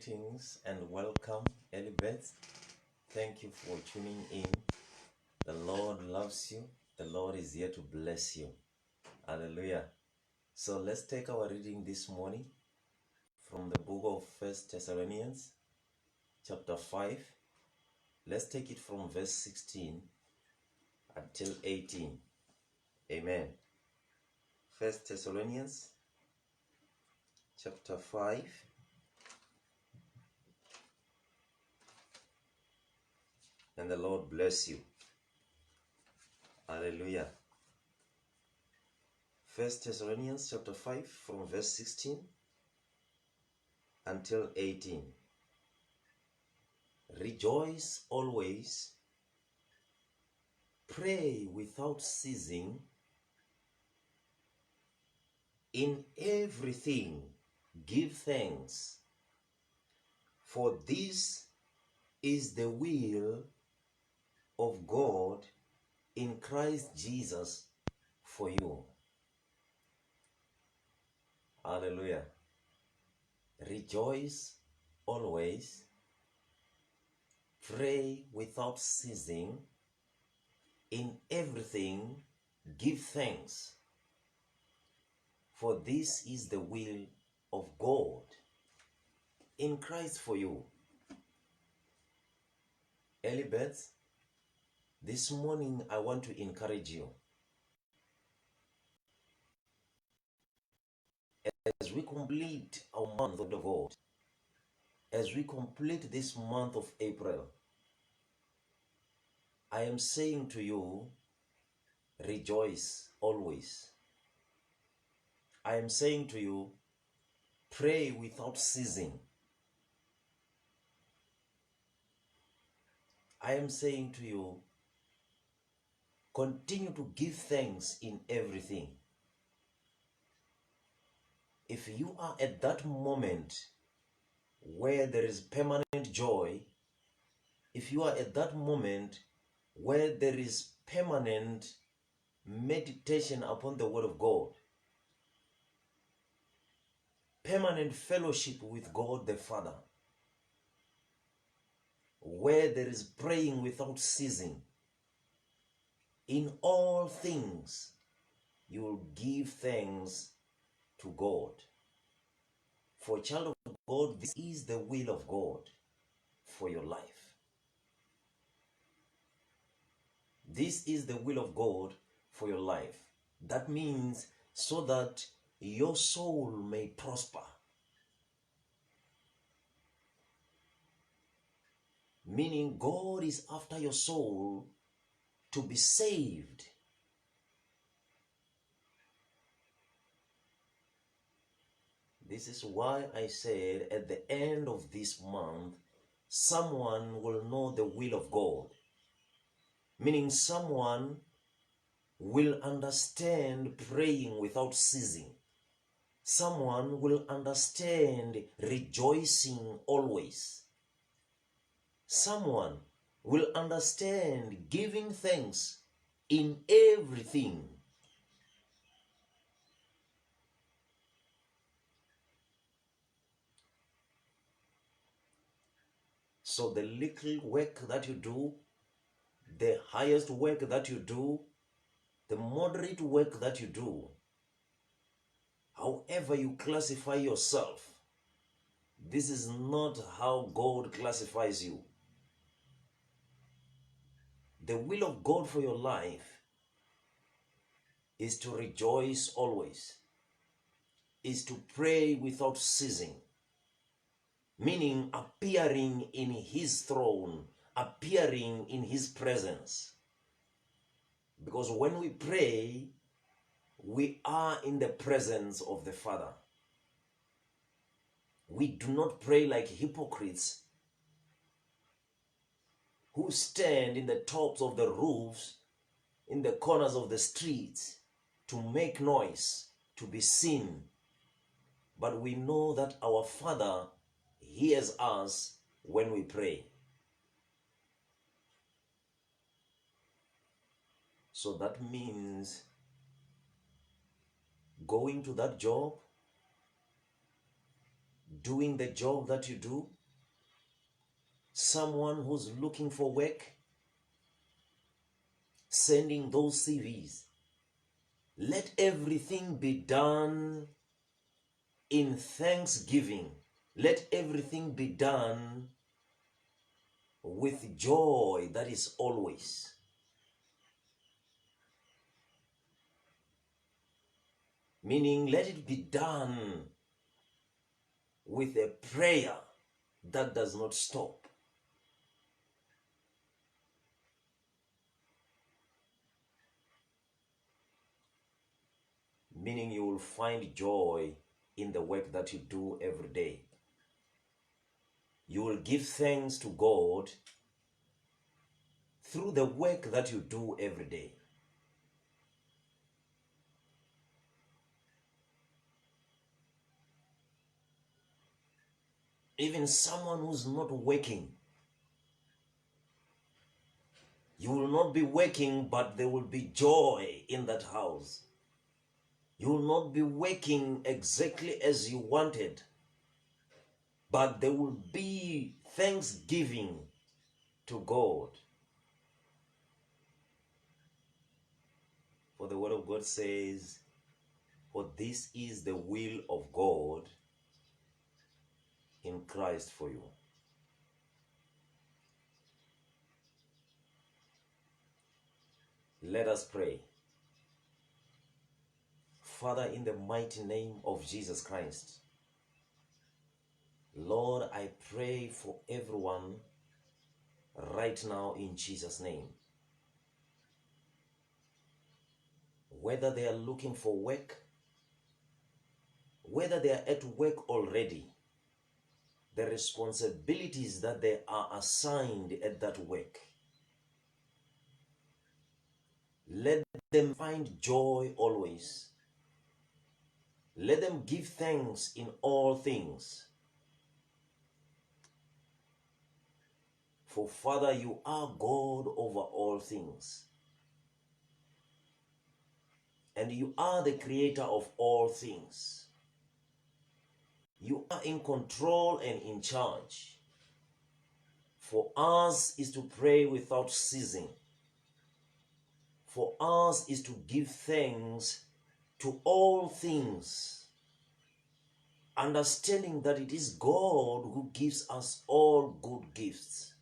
Greetings and welcome, Elibeth. Thank you for tuning in. The Lord loves you. The Lord is here to bless you. Hallelujah. So let's take our reading this morning from the book of First Thessalonians, chapter 5. Let's take it from verse 16 until 18. Amen. First Thessalonians, chapter 5. And the Lord bless you. Hallelujah. First Thessalonians chapter 5 from verse 16 until 18. Rejoice always, pray without ceasing, in everything give thanks, for this is the will of God in Christ Jesus for you. Hallelujah. Rejoice always, pray without ceasing, in everything give thanks, for this is the will of God in Christ for you. Elibeth, this morning I want to encourage you. As we complete our month of the God, as we complete this month of April, I am saying to you, rejoice always. I am saying to you, pray without ceasing. I am saying to you, continue to give thanks in everything. If you are at that moment where there is permanent joy, if you are at that moment where there is permanent meditation upon the Word of God, permanent fellowship with God the Father, where there is praying without ceasing, in all things you will give thanks to God. For a child of God, this is the will of God for your life. This is the will of God for your life. That means so that your soul may prosper. Meaning God is after your soul to be saved. This is why I said at the end of this month, someone will know the will of God. Meaning someone will understand praying without ceasing. Someone will understand rejoicing always. Someone will understand giving thanks in everything. So the little work that you do, the highest work that you do, the moderate work that you do, however you classify yourself, this is not how God classifies you. The will of God for your life is to rejoice always, is to pray without ceasing, meaning appearing in His throne, appearing in His presence. Because when we pray, we are in the presence of the Father. We do not pray like hypocrites who stand in the tops of the roofs, in the corners of the streets, to make noise, to be seen. But we know that our Father hears us when we pray. So that means going to that job, doing the job that you do, someone who's looking for work, sending those CVs. Let everything be done in thanksgiving. Let everything be done with joy that is always. Meaning, let it be done with a prayer that does not stop. Meaning, you will find joy in the work that you do every day. You will give thanks to God through the work that you do every day. Even someone who's not working, you will not be working, but there will be joy in that house. You will not be working exactly as you wanted, but there will be thanksgiving to God. For the word of God says, for this is the will of God in Christ for you. Let us pray. Father, in the mighty name of Jesus Christ, Lord, I pray for everyone right now in Jesus' name. Whether they are looking for work, whether they are at work already, the responsibilities that they are assigned at that work, let them find joy always. Let them give thanks in all things. For Father, you are God over all things. And you are the creator of all things. You are in control and in charge. For us is to pray without ceasing. For us is to give thanks to all things, understanding that it is God who gives us all good gifts.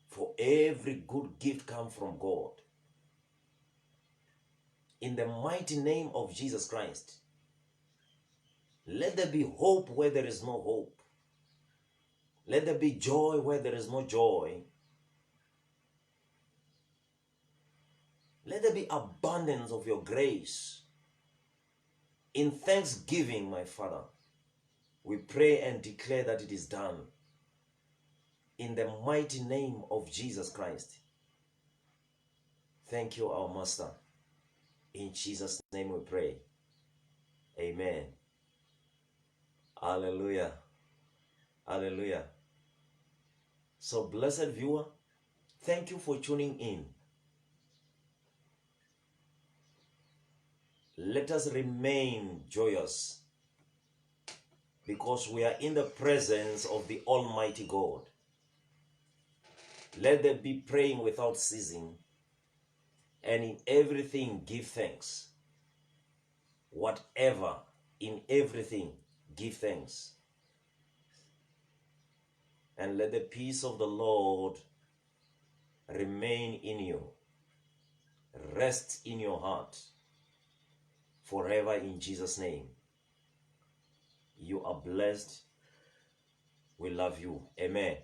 For every good gift comes from God. In the mighty name of Jesus Christ, let there be hope where there is no hope. Let there be joy where there is no joy. Let there be abundance of your grace. In thanksgiving, my Father, we pray and declare that it is done. In the mighty name of Jesus Christ. Thank you, our Master. In Jesus' name we pray. Amen. Hallelujah. Hallelujah. So, blessed viewer, thank you for tuning in. Let us remain joyous because we are in the presence of the Almighty God. Let them be praying without ceasing, and in everything give thanks. Whatever, in everything, give thanks. And let the peace of the Lord remain in you, rest in your heart, forever in Jesus' name. You are blessed. We love you. Amen.